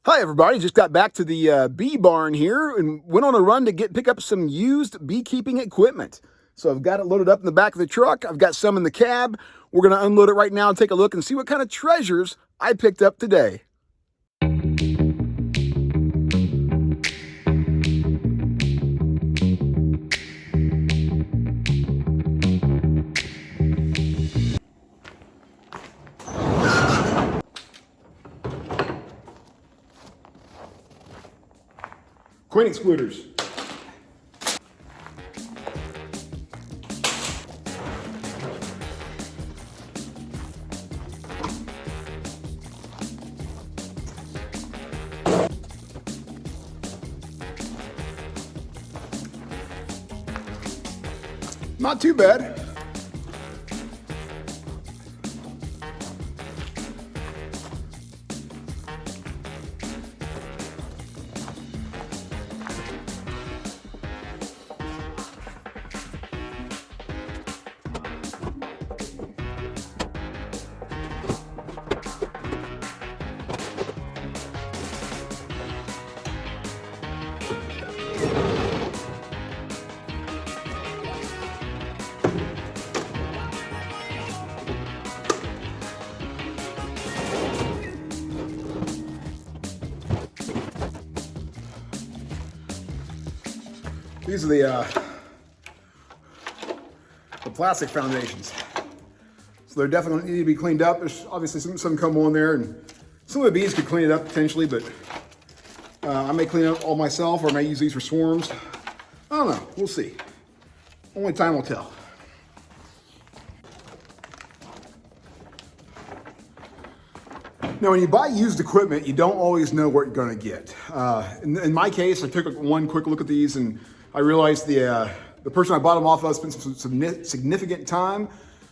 Hi everybody, just got back to the bee barn here and went on a run to pick up some used beekeeping equipment. So I've got it loaded up in the back of the truck. I've got some in the cab. We're going to unload it right now and take a look and see what kind of treasures I picked up today. Queen excluders. Not too bad. These are the plastic foundations. So they're definitely need to be cleaned up. There's obviously some come on there, and some of the bees could clean it up potentially, but I may clean it up all myself, or I may use these for swarms. I don't know, we'll see. Only time will tell. Now, when you buy used equipment, you don't always know what you're gonna get. In my case, I took one quick look at these and I realized the person I bought them off of spent some significant time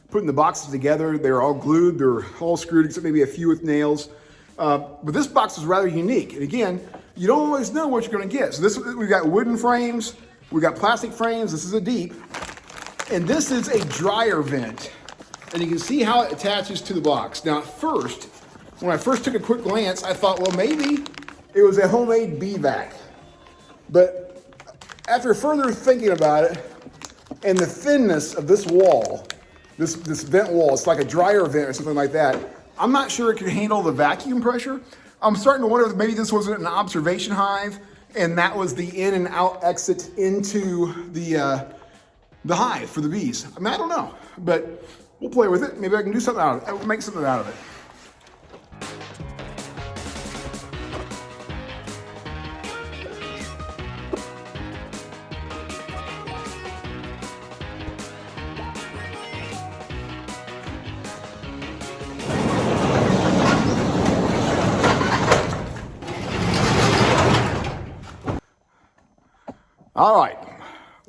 putting the boxes together. They're all glued, they're all screwed, except maybe a few with nails. But this box is rather unique. And again, you don't always know what you're gonna get. So we've got wooden frames, we've got plastic frames, this is a deep, and this is a dryer vent. And you can see how it attaches to the box. Now, at first, when I first took a quick glance, I thought, well, maybe it was a homemade bee vac. But after further thinking about it, and the thinness of this wall, this vent wall, it's like a dryer vent or something like that, I'm not sure it could handle the vacuum pressure. I'm starting to wonder if maybe this wasn't an observation hive, and that was the in and out exit into the hive for the bees. I mean, I don't know, but we'll play with it. Maybe I can do something out of it, make something out of it. All right,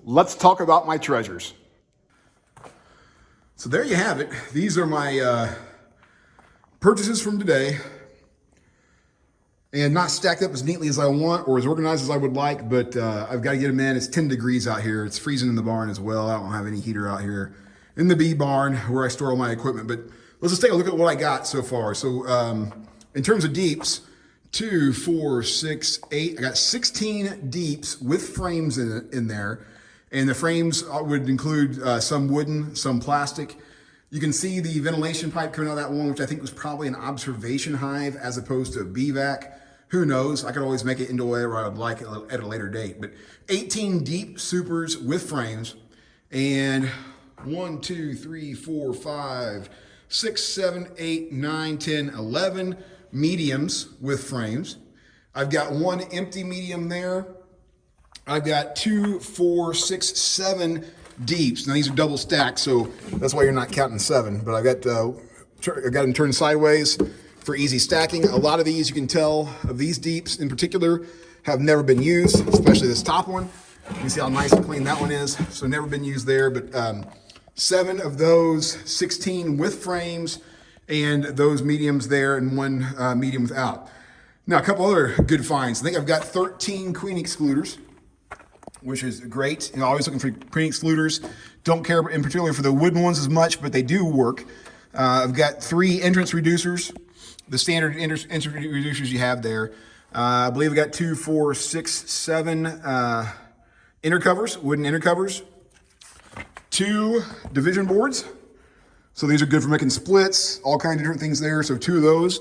let's talk about my treasures. So there you have it. These are my purchases from today, and not stacked up as neatly as I want or as organized as I would like, but I've got to get them in. It's 10 degrees out here. It's freezing in the barn as well. I don't have any heater out here in the bee barn where I store all my equipment, but let's just take a look at what I got so far. So in terms of deeps, 2, 4, 6, 8. I got 16 deeps with frames in there. And the frames would include some wooden, some plastic. You can see the ventilation pipe coming out of that one, which I think was probably an observation hive as opposed to a bee vac. Who knows? I could always make it into whatever I would like at a later date. But 18 deep supers with frames. And 1, 2, 3, 4, 5, 6, 7, 8, 9, 10, 11 mediums with frames. I've got one empty medium there. I've got 2, 4, 6, 7 deeps. Now these are double stacked, so that's why you're not counting 7. But I got them turned sideways for easy stacking. A lot of these, you can tell, of these deeps in particular, have never been used, especially this top one. You can see how nice and clean that one is. So never been used there, but 7 of those, 16 with frames, and those mediums there, and 1 medium without. Now, a couple other good finds. I think I've got 13 queen excluders, which is great. You know, always looking for queen excluders. Don't care in particular for the wooden ones as much, but they do work. I've got 3 entrance reducers, the standard entrance reducers you have there. I believe we got 2, 4, 6, 7 inner covers, wooden inner covers, 2 division boards. So these are good for making splits, all kinds of different things there. So 2 of those,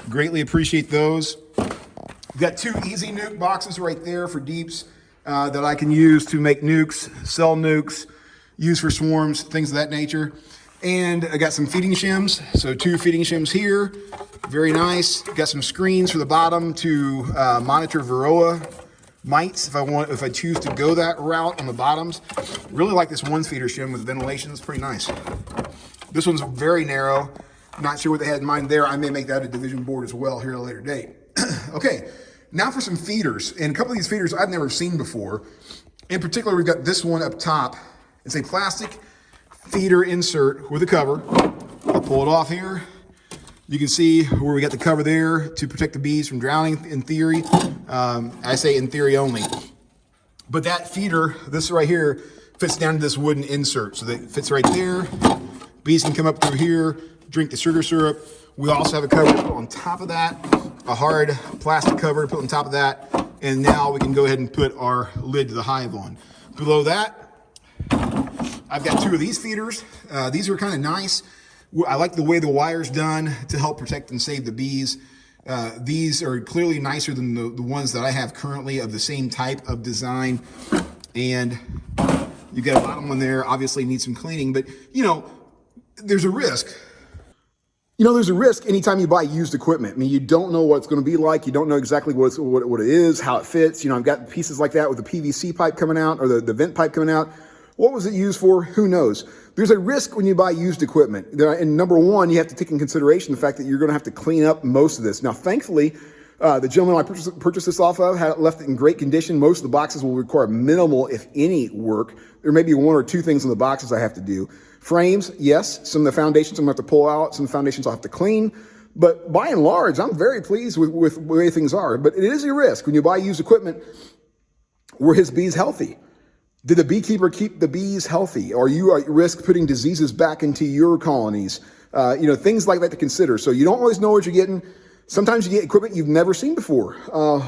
greatly appreciate those. We've got 2 easy nuke boxes right there for deeps that I can use to make nukes, sell nukes, use for swarms, things of that nature. And I got some feeding shims. So 2 feeding shims here, very nice. Got some screens for the bottom to monitor Varroa mites if I choose to go that route on the bottoms. Really like this one feeder shim with ventilation. It's pretty nice. This one's very narrow. Not sure what they had in mind there. I may make that a division board as well here at a later date. Okay, now for some feeders. And a couple of these feeders I've never seen before. In particular, we've got this one up top. It's a plastic feeder insert with a cover. I'll pull it off here. You can see where we got the cover there to protect the bees from drowning, in theory. I say in theory only. But that feeder, this right here, fits down to this wooden insert. So that it fits right there. Bees can come up through here, drink the sugar syrup. We also have a cover to put on top of that, a hard plastic cover to put on top of that. And now we can go ahead and put our lid to the hive on. Below that, I've got 2 of these feeders. These are kind of nice. I like the way the wire's done to help protect and save the bees. These are clearly nicer than the ones that I have currently of the same type of design. And you got a bottom one there, obviously needs some cleaning, but you know, there's a risk. There's a risk anytime you buy used equipment. I mean, you don't know what it's going to be like. You don't know exactly what it is, how it fits. I've got pieces like that with the PVC pipe coming out or the vent pipe coming out. What was it used for? Who knows? There's a risk when you buy used equipment. And number one, you have to take in consideration the fact that you're going to have to clean up most of this. Now, thankfully, the gentleman I purchased this off of had left it in great condition. Most of the boxes will require minimal, if any, work. There may be 1 or 2 things in the boxes I have to do. Frames, yes. Some of the foundations I'm going to have to pull out. Some foundations I'll have to clean. But by and large, I'm very pleased with the way things are. But it is a risk when you buy used equipment. Were his bees healthy? Did the beekeeper keep the bees healthy? Are you at risk putting diseases back into your colonies? Things like that to consider. So you don't always know what you're getting. Sometimes you get equipment you've never seen before,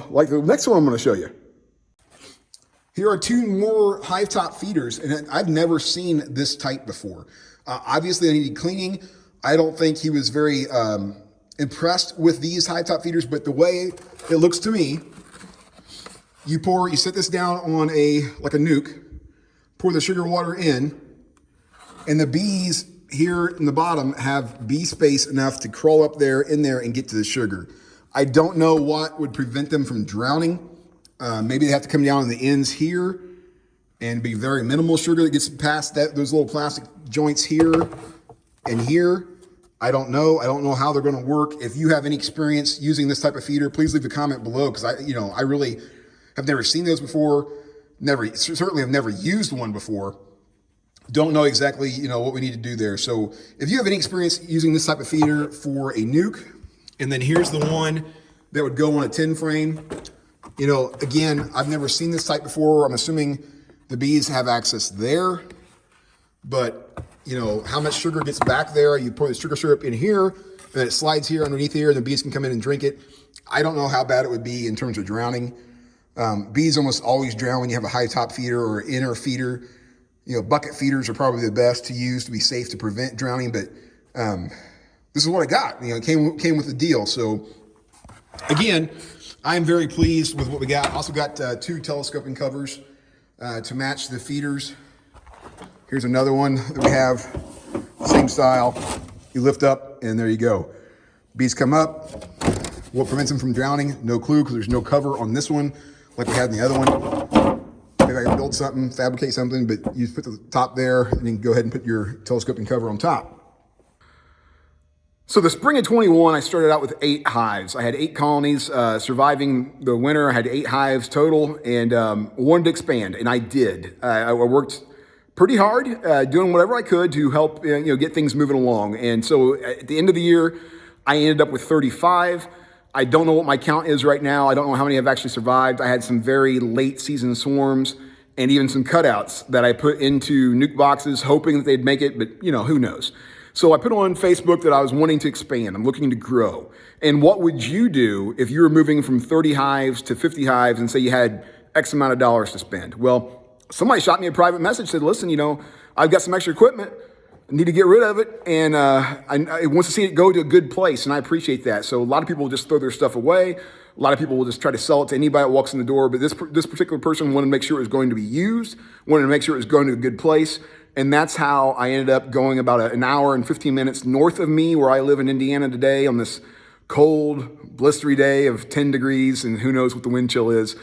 like the next one I'm going to show you. Here are 2 more hive top feeders, and I've never seen this type before. Obviously, they needed cleaning. I don't think he was very impressed with these hive top feeders, but the way it looks to me, you set this down on like a nuke, pour the sugar water in, and the bees here in the bottom have bee space enough to crawl up there, in there, and get to the sugar. I don't know what would prevent them from drowning. Maybe they have to come down on the ends here and be very minimal sugar that gets past those little plastic joints here and here. I don't know. I don't know how they're going to work. If you have any experience using this type of feeder, please leave a comment below, because I really have never seen those before. Certainly have never used one before. Don't know exactly, what we need to do there. So if you have any experience using this type of feeder for a nuke, and then here's the one that would go on a 10 frame. Again, I've never seen this type before. I'm assuming the bees have access there, but how much sugar gets back there. You pour the sugar syrup in here, and then it slides here underneath here, and the bees can come in and drink it. I don't know how bad it would be in terms of drowning. Bees almost always drown when you have a high top feeder or inner feeder. Bucket feeders are probably the best to use to be safe to prevent drowning, but this is what I got. It came with the deal. So again, I am very pleased with what we got. Also got 2 telescoping covers to match the feeders. Here's another one that we have, same style. You lift up and there you go. Bees come up. What prevents them from drowning? No clue, because there's no cover on this one like we had in the other one. Maybe I can build something, fabricate something, but you put the top there and then go ahead and put your telescoping cover on top. So the spring of 21, I started out with 8 hives. I had 8 colonies surviving the winter. I had 8 hives total and wanted to expand, and I did. I worked pretty hard, doing whatever I could to help get things moving along. And so at the end of the year, I ended up with 35. I don't know what my count is right now. I don't know how many have actually survived. I had some very late season swarms and even some cutouts that I put into nuke boxes, hoping that they'd make it, but who knows. So I put on Facebook that I was wanting to expand. I'm looking to grow. And what would you do if you were moving from 30 hives to 50 hives and say you had X amount of dollars to spend? Well, somebody shot me a private message, said, listen, I've got some extra equipment. I need to get rid of it. And I want to see it go to a good place. And I appreciate that. So a lot of people will just throw their stuff away. A lot of people will just try to sell it to anybody that walks in the door. But this particular person wanted to make sure it was going to be used, wanted to make sure it was going to a good place. And that's how I ended up going about an hour and 15 minutes north of me, where I live in Indiana today, on this cold, blistery day of 10 degrees, and who knows what the wind chill is,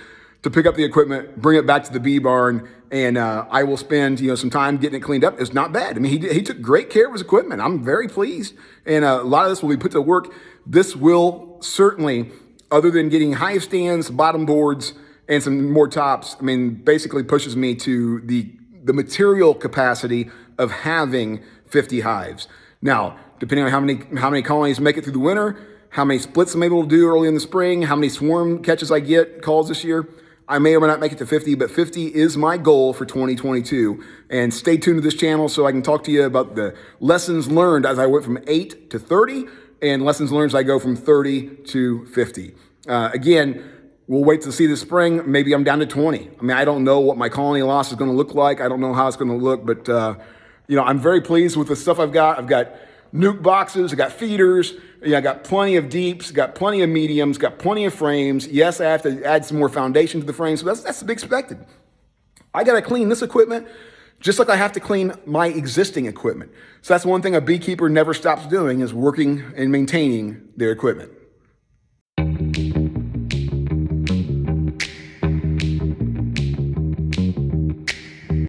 to pick up the equipment, bring it back to the bee barn, and I will spend some time getting it cleaned up. It's not bad. I mean, he took great care of his equipment. I'm very pleased, and a lot of this will be put to work. This will certainly, other than getting hive stands, bottom boards, and some more tops, basically pushes me to the material capacity of having 50 hives. Now, depending on how many colonies make it through the winter, how many splits I'm able to do early in the spring, how many swarm catches I get, calls this year, I may or may not make it to 50, but 50 is my goal for 2022. And stay tuned to this channel so I can talk to you about the lessons learned as I went from 8 to 30, and lessons learned as I go from 30 to 50. Again, we'll wait to see this spring. Maybe I'm down to 20. I don't know what my colony loss is going to look like. I don't know how it's going to look, but I'm very pleased with the stuff I've got. I've got nuke boxes, I got feeders, I got plenty of deeps, got plenty of mediums, got plenty of frames. Yes, I have to add some more foundation to the frames, but that's to be expected. I got to clean this equipment just like I have to clean my existing equipment. So that's one thing a beekeeper never stops doing, is working and maintaining their equipment.